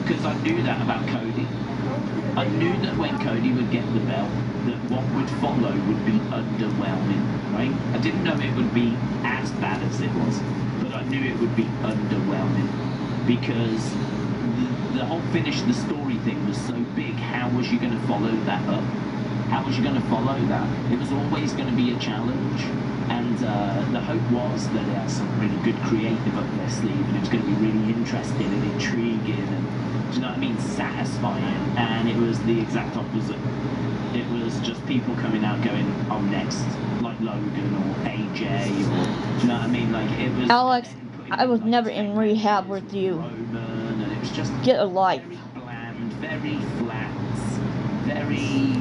because I knew that about Cody. I knew that when Cody would get the belt, that what would follow would be underwhelming, right? I didn't know it would be as bad as it was, but I knew it would be underwhelming because the whole finish the story thing was so big. How was you going to follow that up? How was you going to follow that? It was always going to be a challenge, and the hope was that it had some really good creative up their sleeve, and it was going to be really interesting and intriguing, and do you know what I mean, satisfying. And it was the exact opposite. It was just people coming out going, "I'm next," like Logan or AJ, or do you know what I mean? Like it was. Alex, I was never in rehab with you. Roman, and it was just get a life. Very bland, very flat, very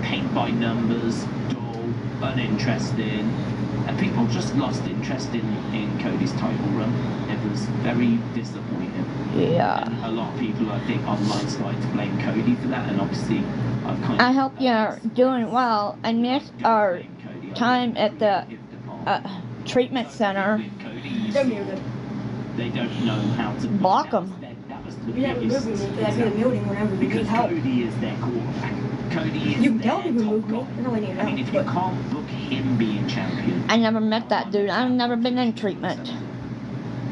paint by numbers, dull, uninteresting, and people just lost interest in Cody's title run. It was very disappointing. Yeah. And a lot of people, I think, online started to blame Cody for that, and obviously I've kind of... I hope you're doing well. I missed our time at the treatment center. They don't know how to block them. That was the biggest. Because Cody is their quarterback. Cody is you can tell people move me. I mean, if you can't book him being champion... I never met that dude. I've never been in treatment.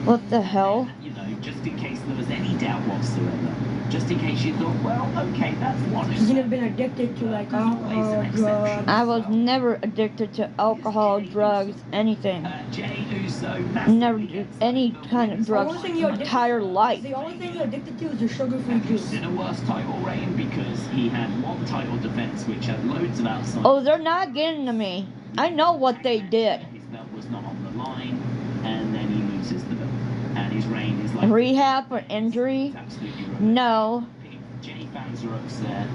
What the hell? You know, just in case there was any doubt whatsoever. Just in case you thought, well, okay, that's one. You've never been addicted to like alcohol, drugs. I was never addicted to alcohol, drugs, anything. Jey Uso, never did any kind of drugs my entire life. The only thing you're addicted to is your sugar-free juice. In a worse title reign because he had one title defense which had loads of outside. Oh, they're not getting to me. I know what they did. His belt was not on the line, and then he loses the belt. And his reign is like... Rehab for injury? No. Jey fans are upset.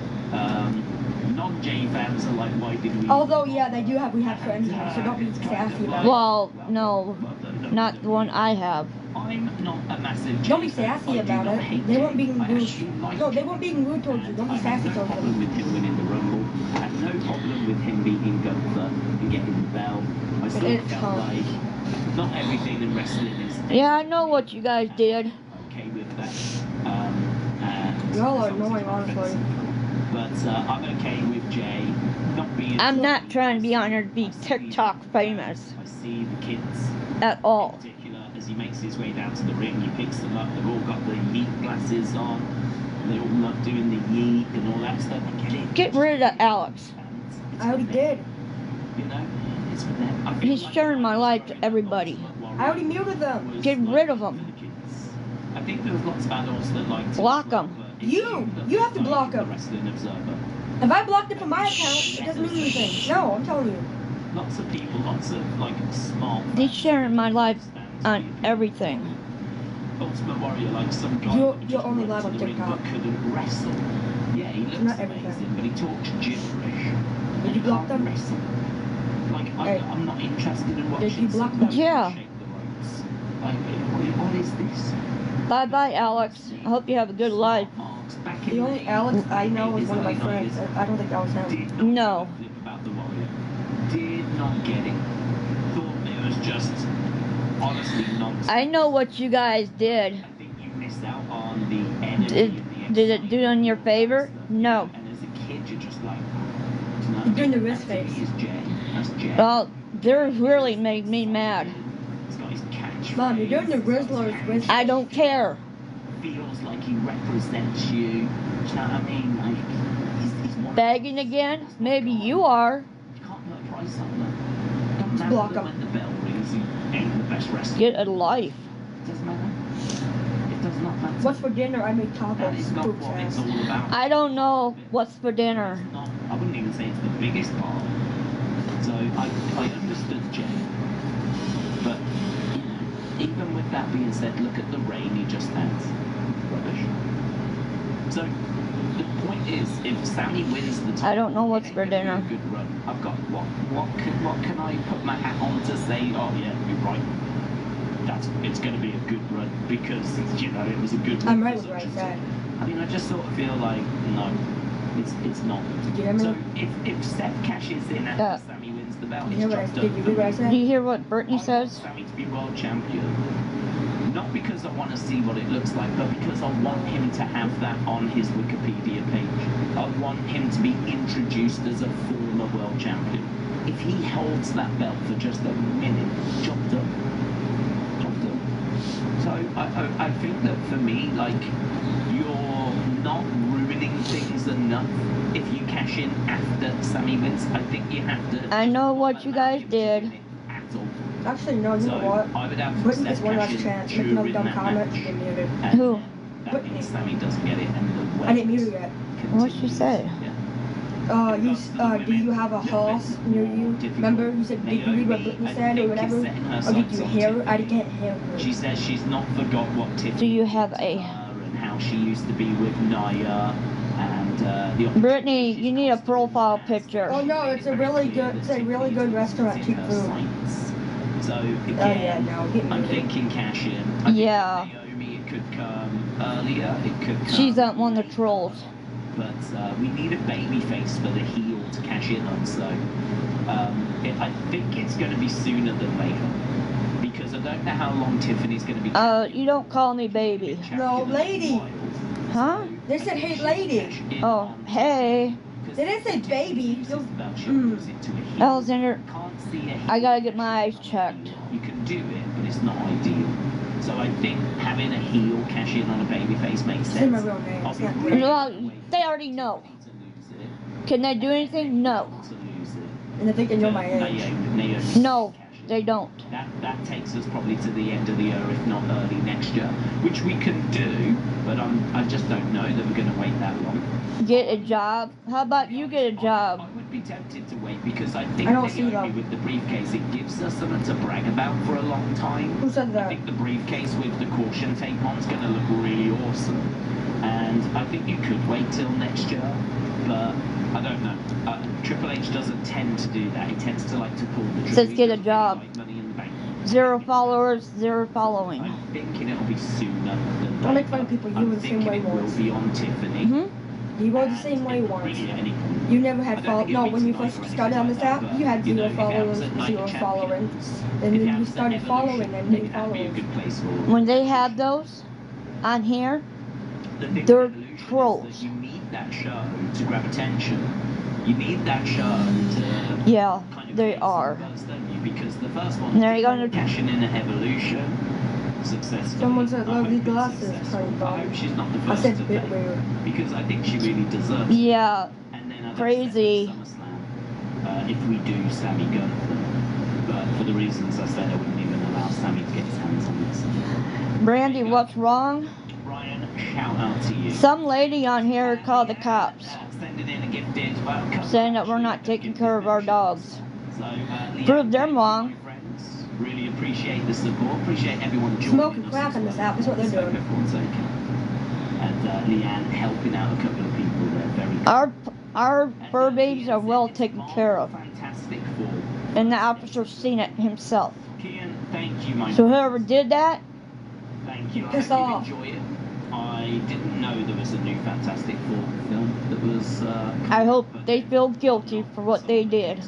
Non-Jey fans are like, why did we... Although, yeah, they do have rehab for injury, so don't be sassy about it. Well, no. Not the one I have. I'm not a massive... Don't be sassy about it. They weren't being rude. No, they weren't being rude towards you. Don't be sassy towards them. I had no problem with him winning the Rumble. I had no problem with him beating Gunther and getting the belt. I still felt like not everything in wrestling is... Yeah, I know what you guys did. Okay with that. Y'all are annoying, honestly. But I'm okay with Jey not being... I'm not trying to be on here to be TikTok famous. I see the kids... At all. In particular, as he makes his way down to the ring, he picks them up. They've all got the yeet glasses on. They all love doing the yeet and all that stuff. Get rid of that Alex. I already did. You know, it's for them. He's sharing my life to everybody. I already muted them. Get rid of them. I think there was lots of adults that liked to block them. You have to block them. If I blocked it from my account, it doesn't mean anything. No, I'm telling you. Lots of people, lots of like smart. He's sharing my life on everything. Ultimate Warrior, like some guy. You're only live on TikTok. Couldn't wrestle. Yeah, he looks not amazing, but he talks gibberish. Did you block them? Wrestle. Like I'm not interested in watching. Did you block them? Yeah. Like, what is this? Bye bye, Alex. I hope you have a good life. The only Alex I know is one of my friends. I don't think that was him. No. Did not get it. Thought it was just honestly nonsense. I know what you guys did. I think you missed out on the energy. Did it do it in your favor? No. And as a kid, you're just like, you're doing the wrist face. That's Jey. Well, they really made me mad. Mom, you're doing the Rizzler's wrist face. I don't care. Feels like he represents you. Do you know what I mean? Like, he's one begging again? Maybe you are. You can't put a price on that. Don't matter block him. when the bell rings, he ain't the best wrestler. Get a life. It doesn't matter. It does not matter. What's for dinner? I made tacos. That is not what it's all about. I don't know what's for dinner. I wouldn't even say it's the biggest part. So I understood Jey. But even with that being said, look at the reign he just had. Rubbish. So the point is, if Sammy wins the title, I don't know what's for dinner. Good run. I've got what can I put my hat on to say? Oh yeah, you're right. It's going to be a good run because it was a good run. I'm right with what I said. I mean, I just sort of feel like no, it's not. So if Seth cashes in after Sammy wins the belt, you hear what I said? Do you hear what Brittany says? Sammy to be world champion. not because I want to see what it looks like, but because I want him to have that on his Wikipedia page. I want him to be introduced as a former world champion. If he holds that belt for just a minute, job done. Job done. So I think that for me, like, you're not ruining things enough if you cash in after Sammy wins. I think you have to. I know what you guys did. Actually, no, you know what? I would have Brittany gets one last chance. Make no dumb comment. You get muted. Who? That means Sammy doesn't get it. And the I didn't mute her yet. What'd she say? Do you have a horse near you? Remember, you said, did you read what Brittany said or whatever? Or did you hear her? I didn't hear her. She says she's not forgot what Tiffany Do you have a... and how she used to be with Naya and the... Brittany, you need a profile picture. Oh no, it's a really good restaurant, cheap food. So again, yeah, no, get I'm muted. thinking cash in. I Yeah. think Naomi, it could come earlier. It could come. She's one of the trolls. But we need a baby face for the heel to cash in on. So I think it's going to be sooner than later. Because I don't know how long Tiffany's going to be. You don't call me baby. No, lady. Huh? They said, hey, lady. Oh, hey. They didn't say baby. Alexander, I gotta get my eyes checked. You can do it, but it's not ideal. So I think having a heel cash in on a baby face makes Say sense. my real name. It's not Really good. Well, they already know. Can they do anything? No. And I think they know my age. No, they don't. That takes us probably to the end of the year, if not early next year, which we can do, but I just don't know that we're going to wait that long. Get a job? How about you get a job? I would be tempted to wait because I think I don't see Naomi that. with the briefcase, it gives us something to brag about for a long time. Who said I that? think the briefcase with the caution tape on is going to look really awesome. And I think you could wait till next year, but I don't know. Triple H doesn't tend to do that. He tends to like to pull the trigger. Says He get a doesn't job. like Money in the Bank. 0 followers, 0 following. I'm thinking it'll be sooner than Don't make fun of people. You were the same way it will once. be on Tiffany. Mm-hmm. You were the same way once. You never had followers. No, when you first started on this app, you had 0 followers, 0 following. And then you started following and then followers. When they have those on here, they're trolls. You need that show to grab attention. You need that show to Yeah, kind of they get some are. buzz, don't you? Because the first one, They're gonna cashing in a Evolution successfully. Someone said I lovely hope it's glasses, successful. Honey I Bun. hope she's not the I first said to a bit fail, weird. because I think she really deserves it. Yeah, And then I'd crazy. accept SummerSlam, if we do Sammy Gunther. But for the reasons I said, I wouldn't even allow Sammy to get his hands on this. Brandy, what's wrong? Ryan, shout out to you. Some lady on here called the cops, Sending in a gifted welcome. saying that we're not taking care of our dogs. So, Prove them wrong. my friends, really appreciate the support. Appreciate everyone joining Smoking us crack as on this well. app is what they're Let's hope doing. everyone's okay. And Leanne helping out a couple of people there. Very good. Our fur babies are well taken care of, Fantastic form. and the officer's seen it himself. Kian, thank you, my So friend. whoever did that, Thank you. I Piss hope off. you enjoy it. I didn't know there was a new Fantastic Four film that was. I hope they feel guilty for what they did.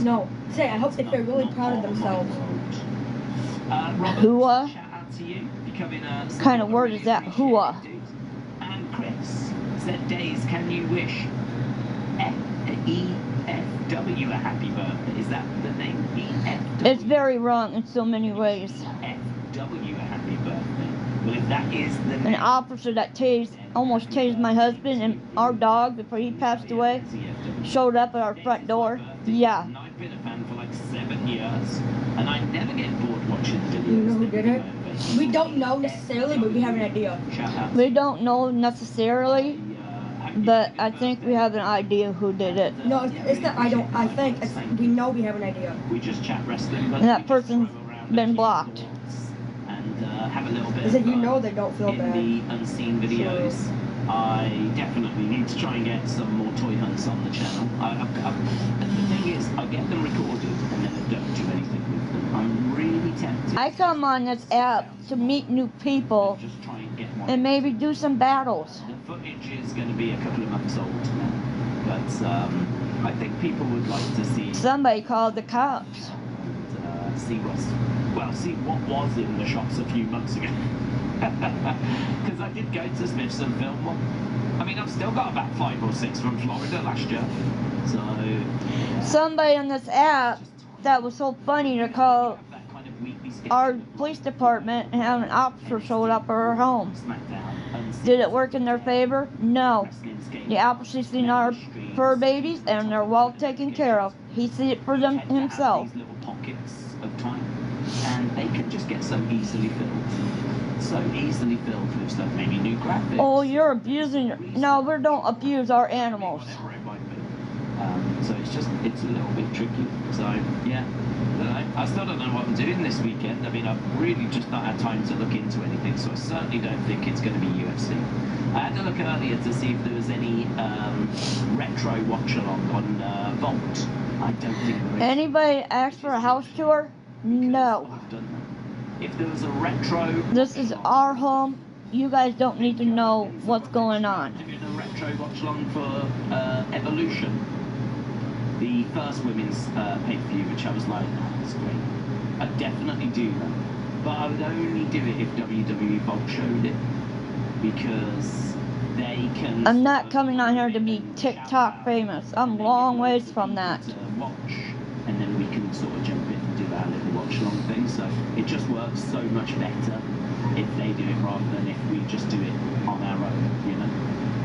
No, say, I hope they feel really proud of themselves. Hooah? Shout out to you. Becoming a Kind of word is that, hooah? And Chris said, Days, can you wish EFW a happy birthday? Is that the name? EFW? It's very wrong in so many ways. EFW a happy birthday. Well, if that is the An name, officer that almost tased my husband and our dog before he passed away showed up at our front door. Yeah. And I've been a fan for like 7 years, and I never get bored watching videos. You know who did it? We don't know necessarily, but we have an idea. Shout out We don't know necessarily, but I think we have an idea who did it. No, it's not, I think, it's, we know we have an idea. We just chat wrestling, but And that we just person's throw around a been few blocked. thoughts and have a little bit Is of that you fun know they don't feel in bad. the unseen videos. I definitely need to try and get some more toy hunts on the channel. The thing is, I get them recorded and then I don't do anything with them. I'm really tempted. I come on this app to meet new people Just try and get one. and maybe do some battles. The footage is going to be a couple of months old now, but I think people would like to see Somebody called the cops. see what's Well, see what was in the shops a few months ago. Because I did go to Smith's and film one. I mean, I've still got about 5 or 6 from Florida last year. So somebody on this app that was so funny to call our police department and have an officer showed up at her home. Did it work in their favor? No. The officer's seen our fur babies and they're well taken care of. He see it for them himself. These little pockets of time, and they can just get so easily filled. So easily filled with stuff, maybe new graphics. Oh, you're abusing. No, we don't abuse our animals. So it's a little bit tricky. So yeah, I still don't know what I'm doing this weekend. I mean, I've really just not had time to look into anything, so I certainly don't think it's going to be UFC. I had to look earlier to see if there was any retro watch along on Vault. I don't think there is. Anybody asked for a house tour? No. If there was a retro, this is our home. You guys don't need to know what's going on. Doing a retro watch along for Evolution, the first women's pay-per-view, which I was like, oh, that's great. I'd definitely do that, but I would only do it if WWE Vault showed it, because they can. I'm not coming on here to be TikTok famous. I'm long ways from that. Watch, and then we can sort of jump in and do our little watch-along thing. So it just works so much better if they do it rather than if we just do it on our own, you know.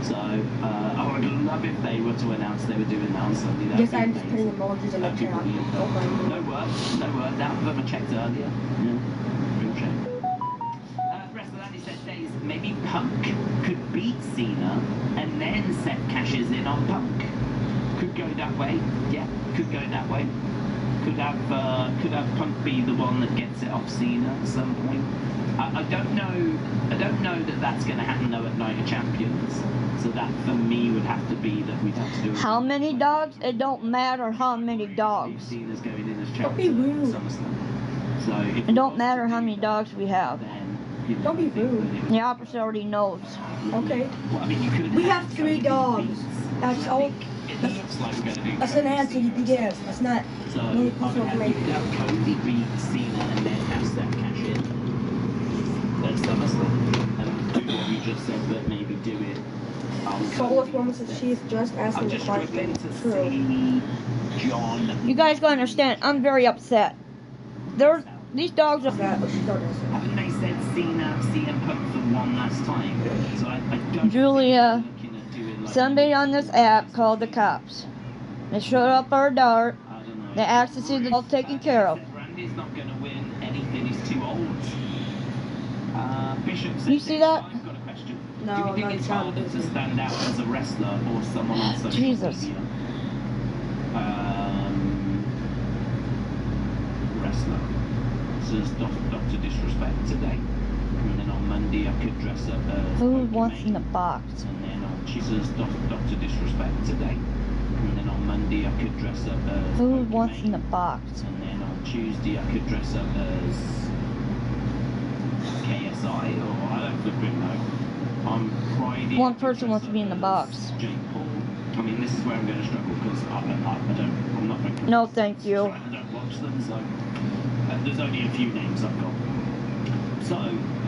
So I would love if they were to announce they were doing that on Sunday. Yes, I'm just putting emojis in the chat. No word. That of them I checked earlier. Yeah, real check. Rest of that, he said days maybe Punk could beat Cena and then Seth cashes in on Punk. Could go that way. Yeah, could go that way. Could have Punk be the one that gets it off Cena at some point. I don't know that that's going to happen though at Night of Champions. So that for me would have to be that we'd have to do. How many dogs? It don't matter how many dogs. Cena's going in as champion. So it don't matter how many dogs we have. Don't be rude. The officer already knows. Okay. Well, I mean, you could we have 3 dogs. That's all. That's an answer you can give. That's not really personal information. You have Cody beat Cena and then have Seth cash in. That's SummerSlam. And do what you just said, but maybe do it. Soulless Woman says she's just asking the question. True. You guys gotta understand, I'm very upset. These dogs are. Haven't they said Cena, CM Punk for one last time? So I don't. Julia, somebody on this app called the cops. They showed up our door. They asked to see the dog taken care of. Randy's not going to win anything. He's too old. Bishop said, you see that? I've got a question. No, do you think it's harder to stand out as a wrestler or someone on social Jesus. media? Wrestler. Says Dr. Disrespect today. And then on Monday I could dress up as Food wants in the box. And then on Tuesday Dr. Disrespect today. And then on Monday I could dress up as Food wants in the box. And then on Tuesday I could dress up as KSI, or I don't flipping know. On Friday, one person wants to be in the box. Jake Paul. I mean, this is where I'm going to struggle because I'm not very. No, thank you. I don't watch them, so there's only a few names I've got. So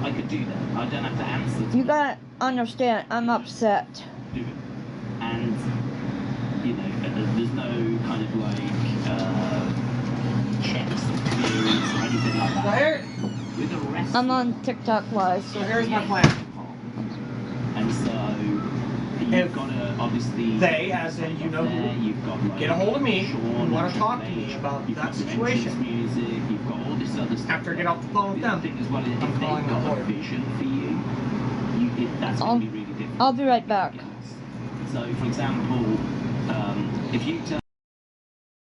I could do that. I don't have to answer. You gotta understand, I'm upset. Do it, and you know, there's no kind of like checks or clearance or anything like that. Where? I'm on TikTok Live. So here's my plan. And so you've got to obviously. They, as in you know who, you've got like, get a hold of me Sean, and want to talk to me about that situation. Music, you've got all this other stuff. After I get off the phone with them, As well, if I'm they've calling got the a lawyer. vision for you, that's going to be really difficult. I'll be right back. So, for example, if you tell